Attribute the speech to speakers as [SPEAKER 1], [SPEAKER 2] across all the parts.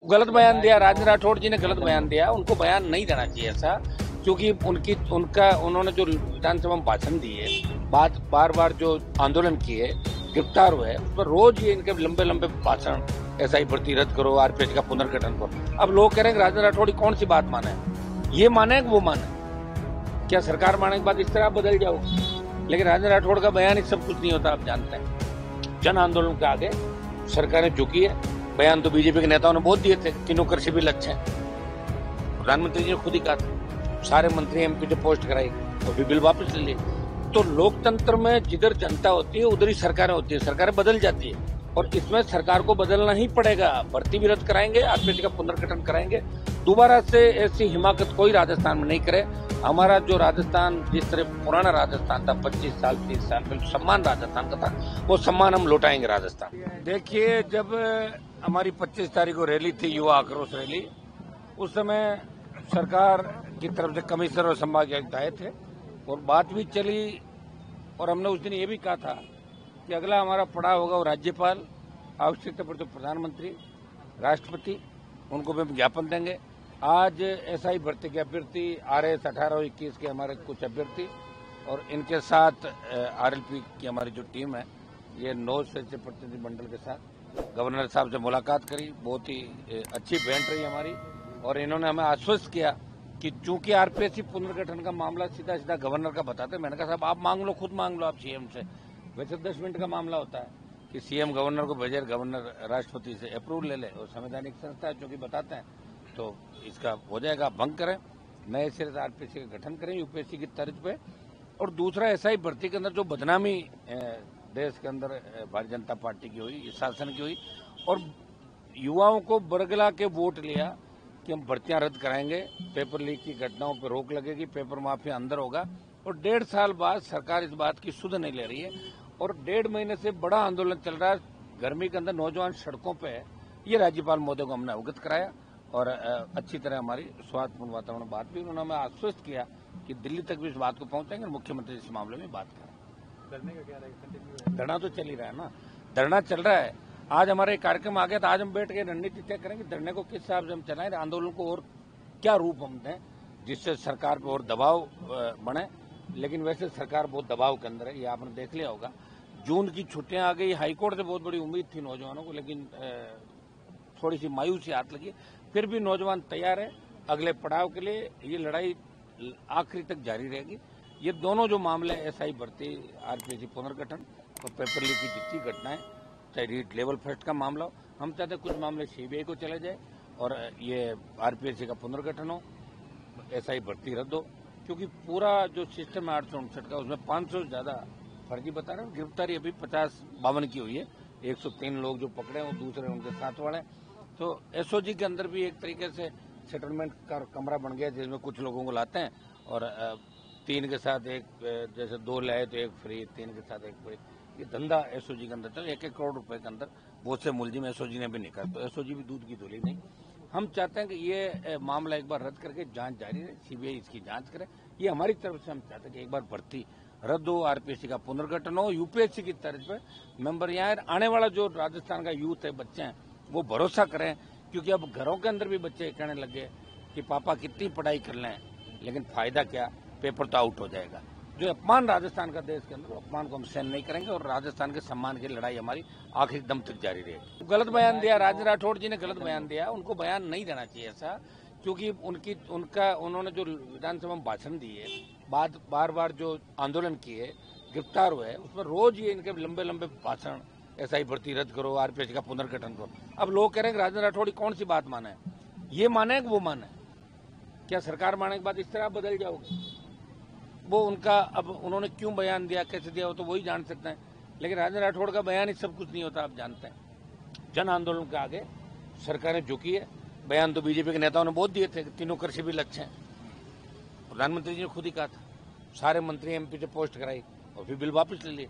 [SPEAKER 1] गलत बयान दिया। राजेंद्र राठौड़ जी ने गलत बयान दिया, उनको बयान नहीं देना चाहिए ऐसा, क्योंकि उन्होंने जो विधानसभा में भाषण दिए, बार बार जो आंदोलन किए, गिरफ्तार हुए, उस पर रोज ये इनके लंबे लंबे भाषण, ऐसा ही भर्ती रद्द करो, आरपीएच का पुनर्गठन करो। अब लोग कह रहे हैं राजेंद्र राठौड़ कौन सी बात माने, ये माने कि वो माने, क्या सरकार माने के बाद इस तरह आप बदल जाओगे? लेकिन राजेंद्र राठौड़ का बयान ही सब कुछ नहीं होता, आप जानते हैं। जन आंदोलन के आगे सरकारें झुकी है। बयान तो बीजेपी के नेताओं ने बहुत दिए थे, तीनों कृषि बिल अच्छे हैं, प्रधानमंत्री जी ने खुद ही कहा था, सारे मंत्री एमपी से पोस्ट कराई तो भी बिल वापस ले लिए। तो लोकतंत्र में जिधर जनता होती है उधर ही सरकारें होती है, सरकारें बदल जाती है, और इसमें सरकार को बदलना ही पड़ेगा। भर्ती भी रद्द कराएंगे, आरपीएच का पुनर्गठन कराएंगे, दोबारा से ऐसी हिमाकत कोई राजस्थान में नहीं करे। हमारा जो राजस्थान, जिस तरह पुराना राजस्थान था 25 साल 30 साल पहले, सम्मान राजस्थान का था, वो सम्मान हम लौटाएंगे राजस्थान। देखिए, जब हमारी 25 तारीख को रैली थी, युवा आक्रोश रैली, उस समय सरकार की तरफ से कमिश्नर और संभाग आयुक्त आए थे और बात भी चली, और हमने उस दिन ये भी कहा था कि अगला हमारा पड़ाव होगा वो राज्यपाल, आवश्यकता पड़े तो प्रधानमंत्री, राष्ट्रपति, उनको भी ज्ञापन देंगे। आज एसआई भर्ती के अभ्यर्थी, आरएस 18 और 21 के हमारे कुछ अभ्यर्थी, और इनके साथ आरएलपी की हमारी जो टीम है, ये 9 सदस्यीय प्रतिनिधिमंडल के साथ गवर्नर साहब से मुलाकात करी, बहुत ही अच्छी भेंट रही हमारी, और इन्होंने हमें आश्वस्त किया कि चूंकि आरपीएससी पुनर्गठन का मामला सीधा सीधा गवर्नर का बताते, मैंने कहा साहब आप मांग लो, खुद मांग लो आप सीएम से। वैसे 10 मिनट का मामला होता है कि सीएम गवर्नर को भेजे, गवर्नर राष्ट्रपति से अप्रूवल ले ले, और संवैधानिक संस्था है जो कि बताते हैं, तो इसका हो जाएगा। भंग करें, नए सिरे से आरपीएससी का गठन करें यूपीएससी की तर्ज पे। और दूसरा, एसआई भर्ती के अंदर जो बदनामी देश के अंदर भारतीय जनता पार्टी की हुई, शासन की हुई, और युवाओं को बरगला के वोट लिया कि हम भर्तियां रद्द कराएंगे, पेपर लीक की घटनाओं पर रोक लगेगी, पेपर माफिया अंदर होगा, और 1.5 साल बाद सरकार इस बात की सुध नहीं ले रही है, और 1.5 महीने से बड़ा आंदोलन चल रहा है गर्मी के अंदर, नौजवान सड़कों पे है। ये राज्यपाल महोदय को हमने अवगत कराया, और अच्छी तरह हमारी सौहार्दपूर्ण वातावरण में बात भी, उन्होंने हमें आश्वस्त किया कि दिल्ली तक भी इस बात को पहुंचाएंगे और मुख्यमंत्री इस मामले में बात करें।
[SPEAKER 2] धरने का क्या रहेगा?
[SPEAKER 1] धरना तो चल ही रहा है ना, धरना चल रहा है। आज हमारे कार्यक्रम आ गया, तो आज हम बैठ के रणनीति तय करेंगे धरने को किस हिसाब से हम चलाएं, आंदोलन को और क्या रूप हम दें जिससे सरकार पर और दबाव बने। लेकिन वैसे सरकार बहुत दबाव के अंदर है, ये आपने देख लिया होगा। जून की छुट्टियां आ गई, हाईकोर्ट से बहुत बड़ी उम्मीद थी नौजवानों को, लेकिन थोड़ी सी मायूसी हाथ लगी। फिर भी नौजवान तैयार है अगले पड़ाव के लिए, ये लड़ाई आखिरी तक जारी रहेगी। ये दोनों जो मामले, एसआई भर्ती, आरपीएससी पुनर्गठन और पेपर लीक की जितनी घटनाएं, चाहे रीट लेवल फर्स्ट का मामला हो, हम चाहते हैं कुछ मामले सीबीआई को चले जाए और ये आरपीएससी का पुनर्गठन हो, एसआई भर्ती रद्द हो, क्योंकि पूरा जो सिस्टम है 859 का, उसमें 500 से ज्यादा फर्जी बता रहे हैं। गिरफ्तारी अभी 50-52 की हुई है, 103 लोग जो पकड़े हैं वो दूसरे उनके साथ वाले। तो एसओजी के अंदर भी एक तरीके से सेटलमेंट का कमरा बन गया, जिसमें कुछ लोगों को लाते हैं और 3 के साथ एक, जैसे 2 लाए तो 1 फ्री, 3 के साथ 1 फ्री, ये धंधा एसओजी के अंदर चल, 1-1 करोड़ रुपए के अंदर बहुत से मुलजिम एसओजी ने भी निकाला। तो एसओजी भी दूध की धुली नहीं। हम चाहते हैं कि ये मामला एक बार रद्द करके जांच जारी रहे, सीबीआई इसकी जांच करे। ये हमारी तरफ से हम चाहते हैं कि एक बार भर्ती रद्द हो, आरपीएससी का पुनर्गठन हो, यूपीएससी की तर्ज पे मेंबर यहाँ आने वाला जो राजस्थान का यूथ है, बच्चे हैं, वो भरोसा करें। क्योंकि अब घरों के अंदर भी बच्चे कहने लगे कि पापा कितनी पढ़ाई कर लें, लेकिन फायदा क्या, पेपर तो आउट हो जाएगा। जो अपमान राजस्थान का देश के अंदर, अपमान को हम सहन नहीं करेंगे, और राजस्थान के सम्मान की लड़ाई हमारी आखिरी दम तक जारी रहेगी। गलत बयान दिया, राजेंद्र राठौड़ जी ने गलत बयान दिया, उनको बयान नहीं देना चाहिए ऐसा, क्योंकि उन्होंने जो विधानसभा में भाषण दिए, बार बार जो आंदोलन किए, गिरफ्तार हुए, उस पर रोज ये इनके लंबे लंबे भाषण, एसआई भर्ती रद्द करो, आरपीएच का पुनर्गठन करो। अब लोग कह रहे हैं राजेंद्र राठौड़ कौन सी बात माने, ये माने कि वो माने, क्या सरकार माने के बाद इस तरह आप बदल जाओगे? वो उनका, अब उन्होंने क्यों बयान दिया, कैसे दिया, वो तो वही जान सकते हैं। लेकिन राजेंद्र राठौड़ का बयान ही सब कुछ नहीं होता, आप जानते हैं। जन आंदोलन के आगे सरकारें झुकी है। बयान तो बीजेपी के नेताओं ने बहुत दिए थे, तीनों कृषि बिल अच्छे हैं, प्रधानमंत्री जी ने खुद ही कहा था, सारे मंत्री एमपी से पोस्ट कराई और फिर बिल वापस ले लिए।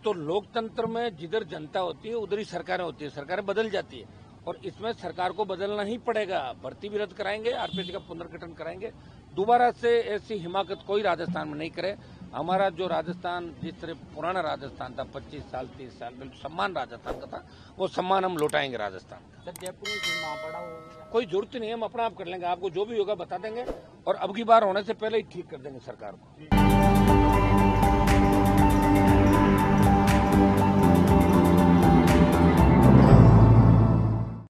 [SPEAKER 1] तो लोकतंत्र में जिधर जनता होती है उधर ही सरकारें होती है, सरकारें बदल जाती है, और इसमें सरकार को बदलना ही पड़ेगा। भर्ती भी रद्द कराएंगे, आरपीएससी का पुनर्गठन कराएंगे, दोबारा से ऐसी हिमाकत कोई राजस्थान में नहीं करे। हमारा जो राजस्थान, जिस तरह पुराना राजस्थान था 25 साल 30 साल पहले, सम्मान राजस्थान का था, वो सम्मान हम लौटाएंगे राजस्थान का।
[SPEAKER 2] सर, जयपुर में चुनाव पड़ा हो
[SPEAKER 1] कोई जरूरत नहीं है, हम अपना आप कर लेंगे, आपको जो भी होगा बता देंगे और अब की बार होने से पहले ही ठीक कर देंगे सरकार को।